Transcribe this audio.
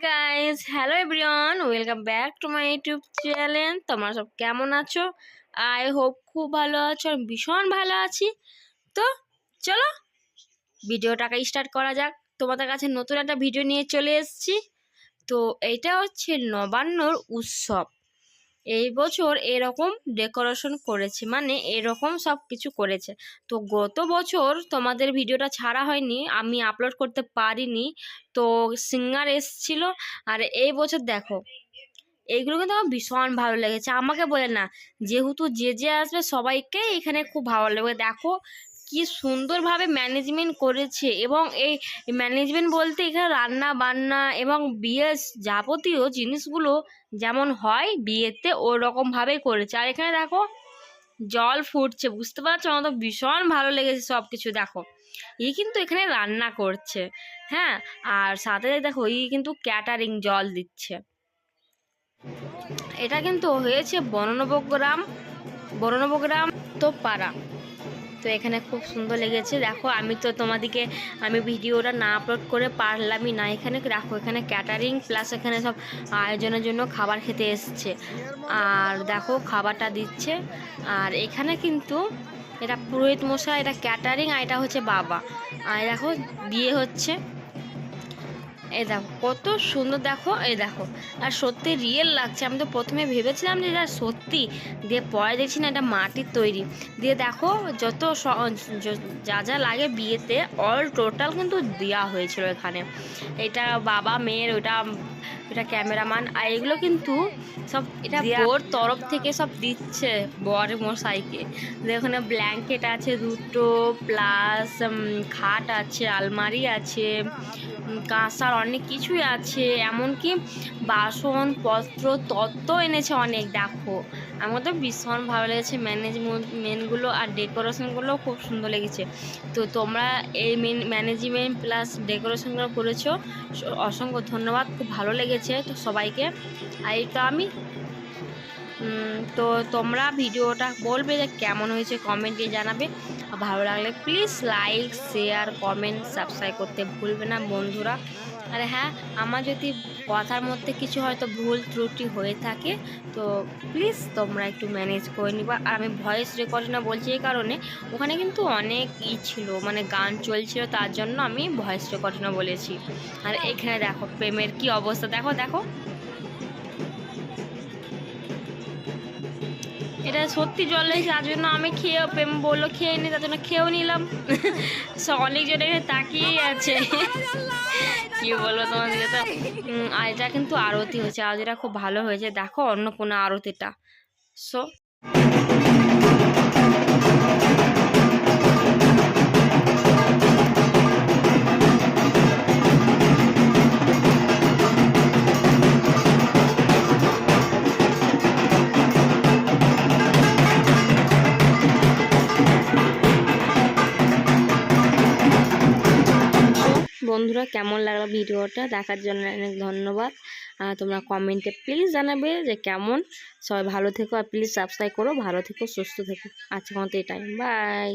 Guys, hello everyone, welcome back to my YouTube channel. তোমরা সব কেমন আছো? আই হোপ খুব ভালো আছো। আমি ভীষণ ভালো আছি। তো চলো ভিডিওটাকে স্টার্ট করা যাক। তোমাদের কাছে নতুন একটা ভিডিও নিয়ে চলে এসেছি। তো এইটা হচ্ছে নবান্নর উৎসব। এই বছর এরকম ডেকোরেশন করেছে, মানে এরকম সব কিছু করেছে। তো গত বছর তোমাদের ভিডিওটা ছাড়া হয়নি, আমি আপলোড করতে পারিনি। তো সিঙ্গার এসছিল। আর এই বছর দেখো, এইগুলো কিন্তু আমার ভীষণ ভালো লেগেছে। আমাকে বলে না, যেহেতু যে আসবে সবাইকে এখানে খুব ভালো লাগবে। দেখো কি সুন্দরভাবে ম্যানেজমেন্ট করেছে, এবং এই ম্যানেজমেন্ট বলতে এখানে রান্না বান্না এবং বিয়ের যাবতীয় জিনিসগুলো যেমন হয় বিয়েতে ওই রকমভাবেই করেছে। আর এখানে দেখো জল ফুটছে, বুঝতে পারছো? আমার তো ভীষণ ভালো লেগেছে সব কিছু। দেখো কিন্তু এখানে রান্না করছে, হ্যাঁ। আর সাথে দেখো কিন্তু ক্যাটারিং জল দিচ্ছে। এটা কিন্তু হয়েছে বননবগ্রাম তো পাড়া। তো এখানে খুব সুন্দর লেগেছে। দেখো আমি ভিডিওটা না আপলোড করে পারলামই না। এখানে দেখো, এখানে ক্যাটারিং প্লাস এখানে সব আয়োজনের জন্য খাবার খেতে এসছে। আর দেখো খাবারটা দিচ্ছে। আর এখানে কিন্তু এটা পুরোহিত মশাই, এটা ক্যাটারিং, আর এটা হচ্ছে বাবা। আর দেখো বিয়ে হচ্ছে। এই দেখো কত সুন্দর, দেখো এই দেখো। আর সত্যি রিয়েল লাগছে। আমি তো প্রথমে ভেবেছিলাম যে এটা সত্যি, দিয়ে পরে দেখছি না এটা মাটির তৈরি। দিয়ে দেখো যত যা যা লাগে বিয়েতে অল টোটাল কিন্তু দেওয়া হয়েছিল এখানে। এটা বাবা মেয়ের, ওটা ক্যামেরাম্যান, আর এগুলো কিন্তু সব এটা বোর তরফ থেকে সব দিচ্ছে বর মশাইকে। এখানে ব্ল্যাঙ্কেট আছে দুটো, প্লাস খাট আছে, আলমারি আছে, কাঁসার অনেক কিছুই আছে, এমনকি বাসনপত্র তত্ত্ব এনেছে অনেক। দেখো আমার তো ভীষণ ভালো লেগেছে ম্যানেজমেন্টগুলো, আর ডেকোরেশনগুলো খুব সুন্দর লেগেছে। তো তোমরা এই ম্যানেজমেন্ট প্লাস ডেকোরেশনগুলো করেছো, অসংখ্য ধন্যবাদ। খুব ভালো লেগেছে তো সবাইকে। আর এটা আমি তো তোমরা ভিডিওটা বলবে যে কেমন হয়েছে, কমেন্টে জানাবে। ভালো লাগলে please like, share, comment, subscribe করতে ভুলবে না বন্ধুরা। আর হ্যাঁ, আমার যদি কথার মধ্যে কিছু হয়তো ভুল ত্রুটি হয়ে থাকে তো প্লিজ তোমরা একটু ম্যানেজ করে নিবা। আর আমি ভয়েস রেকর্ডিংটা বলছি এই কারণে, ওখানে কিন্তু অনেক ছিল, মানে গান চলছিল, তার জন্য আমি ভয়েস রেকর্ডিংটা বলেছি। আর এখানে দেখো প্রেমের কি অবস্থা, দেখো দেখো। এটা সত্যি জল হয়েছে, তার জন্য আমি প্রেম বললো খেয়ে নি, তার জন্য খেয়েও নিলাম। অনেকজনে তাকিয়েই আছে। কি বলবো তোমাদের তো। আর এটা কিন্তু আরতি হয়েছে, আরতিটা খুব ভালো হয়েছে। দেখো অন্নপূর্ণা আরতিটা। সো বন্ধুরা, কেমন লাগলো ভিডিওটা দেখার জন্য অনেক ধন্যবাদ। তোমরা কমেন্টে প্লিজ জানাবে যে কেমন। সবাই ভালো থেকো, আর প্লিজ সাবস্ক্রাইব করো। ভালো থেকো, সুস্থ থেকো। আজকের মতো এটাই, বাই।